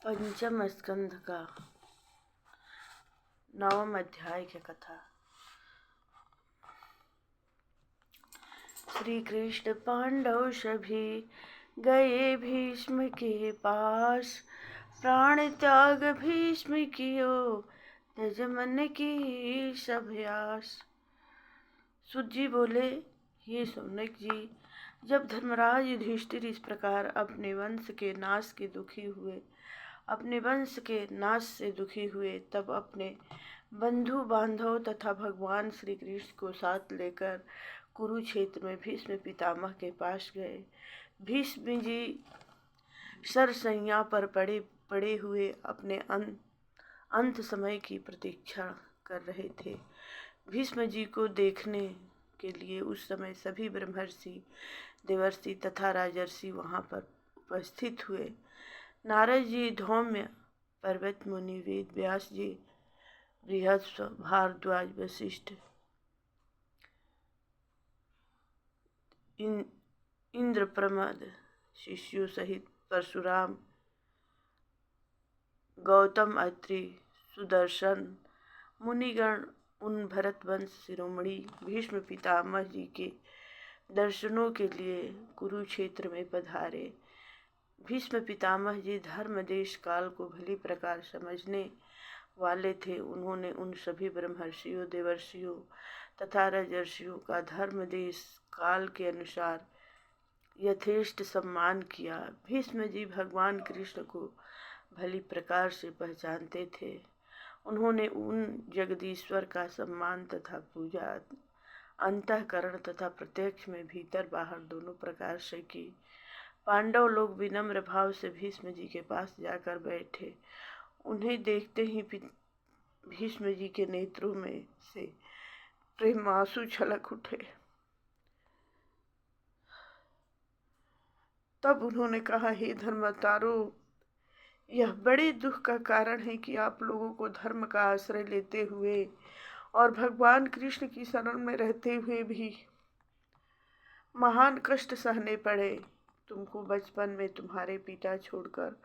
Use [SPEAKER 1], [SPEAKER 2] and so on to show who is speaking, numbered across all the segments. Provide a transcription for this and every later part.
[SPEAKER 1] पंचम स्कंध का 9वां अध्याय की कथा। श्री कृष्ण पांडव सभी गए भीष्म के पास, प्राण त्याग भीष्म कियो निज मन की सभ्यास। सुत जी बोले, हे सौनक जी, जब धर्मराज युधिष्ठिर इस प्रकार अपने वंश से दुखी हुए तब अपने बंधु बांधव तथा भगवान श्री कृष्ण को साथ लेकर कुरुक्षेत्र में भीष्म पितामह के पास गए। भीष्म जी सरसैया पर पड़े हुए अपने अंत समय की प्रतीक्षा कर रहे थे। भीष्म जी को देखने के लिए उस समय सभी ब्रह्मर्षि, देवर्षि तथा राजर्षि वहां पर उपस्थित हुए। नारद जी, धौम्य, पर्वत मुनि, वेद व्यास जी, बृहस्पति, भारद्वाज, वशिष्ठ, इंद्रप्रमद शिष्यों सहित परशुराम, गौतम, अत्रि, सुदर्शन मुनिगण उन भरतवंश शिरोमणि भीष्म पितामह जी के दर्शनों के लिए कुरुक्षेत्र में पधारे। भीष्म पितामह जी धर्म देश काल को भली प्रकार समझने वाले थे। उन्होंने उन सभी ब्रह्मर्षियों, देवर्षियों तथा राजर्षियों का धर्म देश काल के अनुसार यथेष्ट सम्मान किया। भीष्म जी भगवान कृष्ण को भली प्रकार से पहचानते थे। उन्होंने उन जगदीश्वर का सम्मान तथा पूजा अंतःकरण तथा प्रत्यक्ष में भीतर बाहर दोनों प्रकार से की। पांडव लोग विनम्र भाव से भीष्म जी के पास जाकर बैठे। उन्हें देखते ही भीष्म जी के नेत्रों में से प्रेमांसु छलक उठे। तब उन्होंने कहा, हे धर्मतारो, यह बड़े दुख का कारण है कि आप लोगों को धर्म का आश्रय लेते हुए और भगवान कृष्ण की शरण में रहते हुए भी महान कष्ट सहने पड़े। तुमको बचपन में तुम्हारे पिता छोड़कर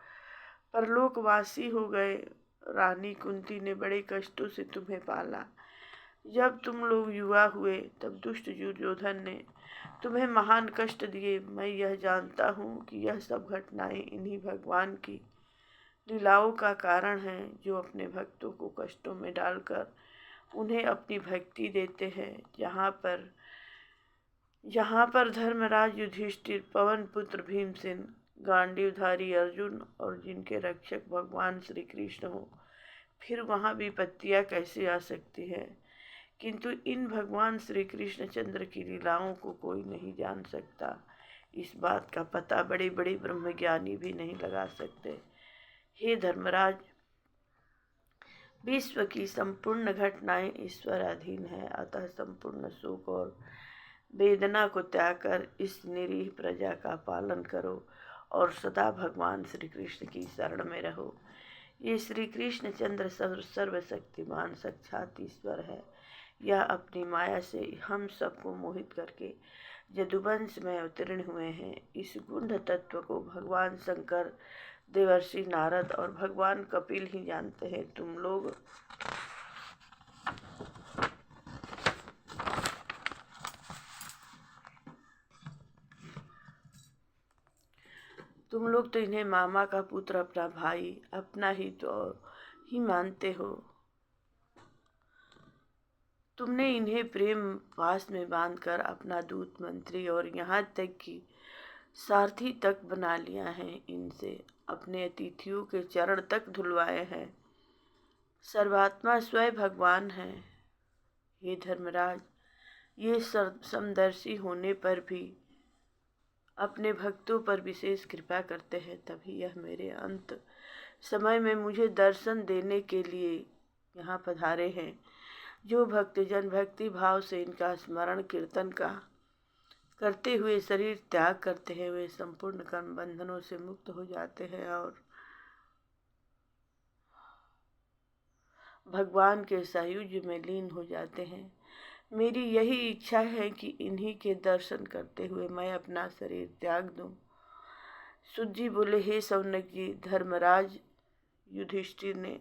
[SPEAKER 1] परलोकवासी हो गए। रानी कुंती ने बड़े कष्टों से तुम्हें पाला। जब तुम लोग युवा हुए तब दुष्ट दुर्योधन ने तुम्हें महान कष्ट दिए। मैं यह जानता हूँ कि यह सब घटनाएं इन्हीं भगवान की लीलाओं का कारण है, जो अपने भक्तों को कष्टों में डालकर उन्हें अपनी भक्ति देते हैं। जहाँ पर धर्मराज युधिष्ठिर, पवन पुत्र भीमसेन, गांडीवधारी अर्जुन और जिनके रक्षक भगवान श्री कृष्ण हो, फिर वहाँ विपत्तियाँ कैसे आ सकती है। किंतु इन भगवान श्री कृष्ण चंद्र की लीलाओं को कोई नहीं जान सकता। इस बात का पता बड़े बड़े ब्रह्मज्ञानी भी नहीं लगा सकते। हे धर्मराज, विश्व की संपूर्ण घटनाएं ईश्वराधीन है। अतः संपूर्ण सुख और वेदना को त्याग कर इस निरीह प्रजा का पालन करो और सदा भगवान श्री कृष्ण की शरण में रहो। ये श्री कृष्ण चंद्र सर्वशक्तिमान साक्षात ईश्वर है। यह अपनी माया से हम सबको मोहित करके यदुवंश में अवतीर्ण हुए हैं। इस गूढ़ तत्व को भगवान शंकर, देवर्षि नारद और भगवान कपिल ही जानते हैं। तुम लोग तो इन्हें मामा का पुत्र, अपना भाई, अपना ही मानते हो। तुमने इन्हें प्रेम पास में बांधकर अपना दूत, मंत्री और यहाँ तक कि सारथी तक बना लिया है। इनसे अपने अतिथियों के चरण तक धुलवाए हैं। सर्वात्मा स्वयं भगवान है। ये धर्मराज, ये समदर्शी होने पर भी अपने भक्तों पर विशेष कृपा करते हैं। तभी यह मेरे अंत समय में मुझे दर्शन देने के लिए यहाँ पधारे हैं। जो भक्तजन भक्ति भाव से इनका स्मरण कीर्तन का करते हुए शरीर त्याग करते हैं, वे संपूर्ण कर्म बंधनों से मुक्त हो जाते हैं और भगवान के सायुज्य में लीन हो जाते हैं। मेरी यही इच्छा है कि इन्हीं के दर्शन करते हुए मैं अपना शरीर त्याग दूं। सुत जी बोले, हे सौनक जी, धर्मराज युधिष्ठिर ने